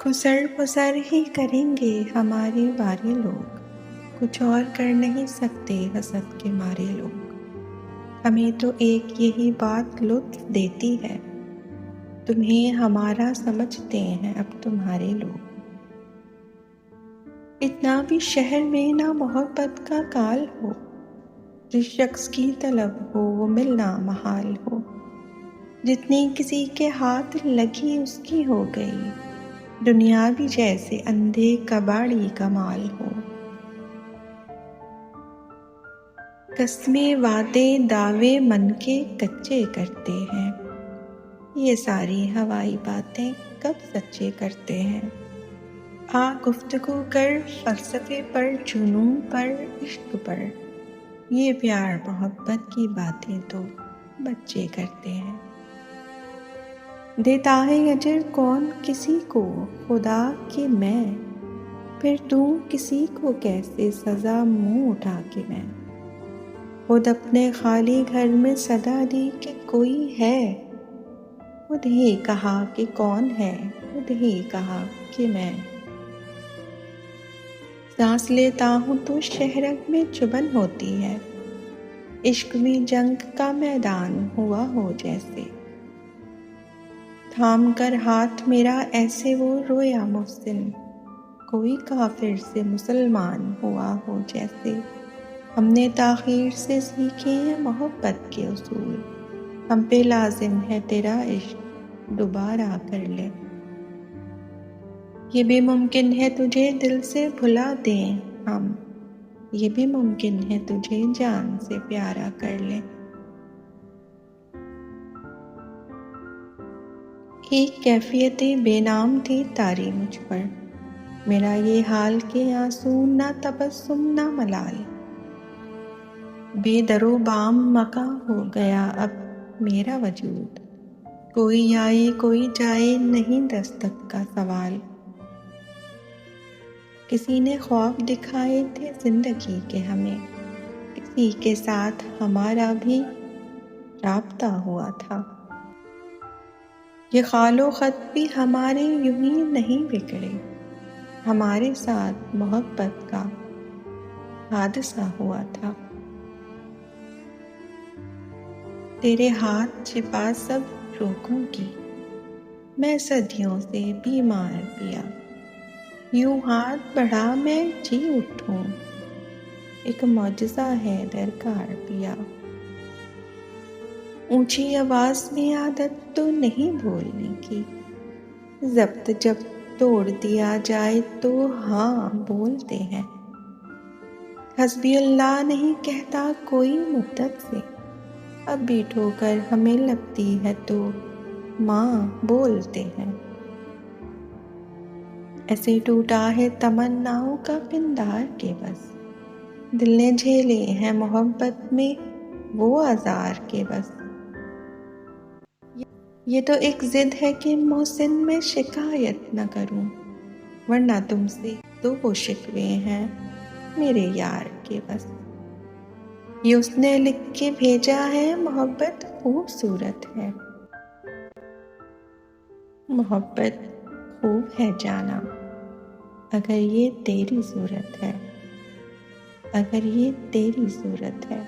خسر پسر ہی کریں گے ہمارے بارے لوگ، کچھ اور کر نہیں سکتے حسد کے مارے لوگ۔ ہمیں تو ایک یہی بات لطف دیتی ہے، تمہیں ہمارا سمجھتے ہیں اب تمہارے لوگ۔ اتنا بھی شہر میں نہ محبت کا کال ہو، جس شخص کی طلب ہو وہ ملنا محال ہو۔ جتنی کسی کے ہاتھ لگی اس کی ہو گئی، دنیا بھی جیسے اندھے کباڑی کا مال ہو۔ قسمیں وعدے دعوے من کے کچے کرتے ہیں، یہ ساری ہوائی باتیں کب سچے کرتے ہیں۔ آ گفتگو کر فلسفے پر، جنون پر، عشق پر، یہ پیار محبت کی باتیں تو بچے کرتے ہیں۔ دیتا ہے اجر کون کسی کو خدا کہ میں، پھر دوں کسی کو کیسے سزا منہ اٹھا کے میں۔ خود اپنے خالی گھر میں صدا دی کہ کوئی ہے، خود ہی کہا کہ کون ہے، خود ہی کہا کہ میں۔ سانس لیتا ہوں تو شہرک میں چبھن ہوتی ہے، عشق میں جنگ کا میدان ہوا ہو جیسے۔ تھام کر ہاتھ میرا ایسے وہ رویا محسن، کوئی کافر سے مسلمان ہوا ہو جیسے۔ ہم نے تاخیر سے سیکھے ہیں محبت کے اصول، ہم پہ لازم ہے تیرا عشق دوبارہ کر لے۔ یہ بھی ممکن ہے تجھے دل سے بھلا دیں ہم، یہ بھی ممکن ہے تجھے جان سے پیارا کر لیں۔ ایک کیفیت بے نام تھی طاری مجھ پر، میرا یہ حال کہ آنسو نہ تبسم نہ ملال۔ بے در و بام مکاں ہو گیا اب میرا وجود، کوئی آئے کوئی جائے نہیں دستک کا سوال۔ کسی نے خواب دکھائے تھے زندگی کے ہمیں، کسی کے ساتھ ہمارا بھی رابطہ ہوا تھا۔ یہ خال و خط بھی ہمارے یوں ہی نہیں بگڑے، ہمارے ساتھ محبت کا حادثہ ہوا تھا۔ تیرے ہاتھ چھپا سب روگوں کی، میں صدیوں سے بیمار پیا، یوں ہاتھ بڑھا میں جی اٹھوں، ایک معجزہ ہے درکار پیا۔ اونچی آواز میں عادت تو نہیں بولنے کی، ضبط جب توڑ دیا جائے تو ہاں بولتے ہیں۔ حسبی اللہ نہیں کہتا کوئی مدت سے، اب بھی ٹھوکر ہمیں لگتی ہے تو ماں بولتے ہیں۔ ایسے ٹوٹا ہے تمناؤں کا پندار کہ بس، دل نے جھیلے ہیں محبت میں وہ آزار کہ بس۔ یہ تو ایک ضد ہے کہ محسن میں شکایت نہ کروں، ورنہ تم سے تو وہ شکوے ہیں میرے یار کے بس۔ یہ اس نے لکھ کے بھیجا ہے محبت خوبصورت ہے، محبت خوب ہے جانا اگر یہ تیری صورت ہے، اگر یہ تیری صورت ہے۔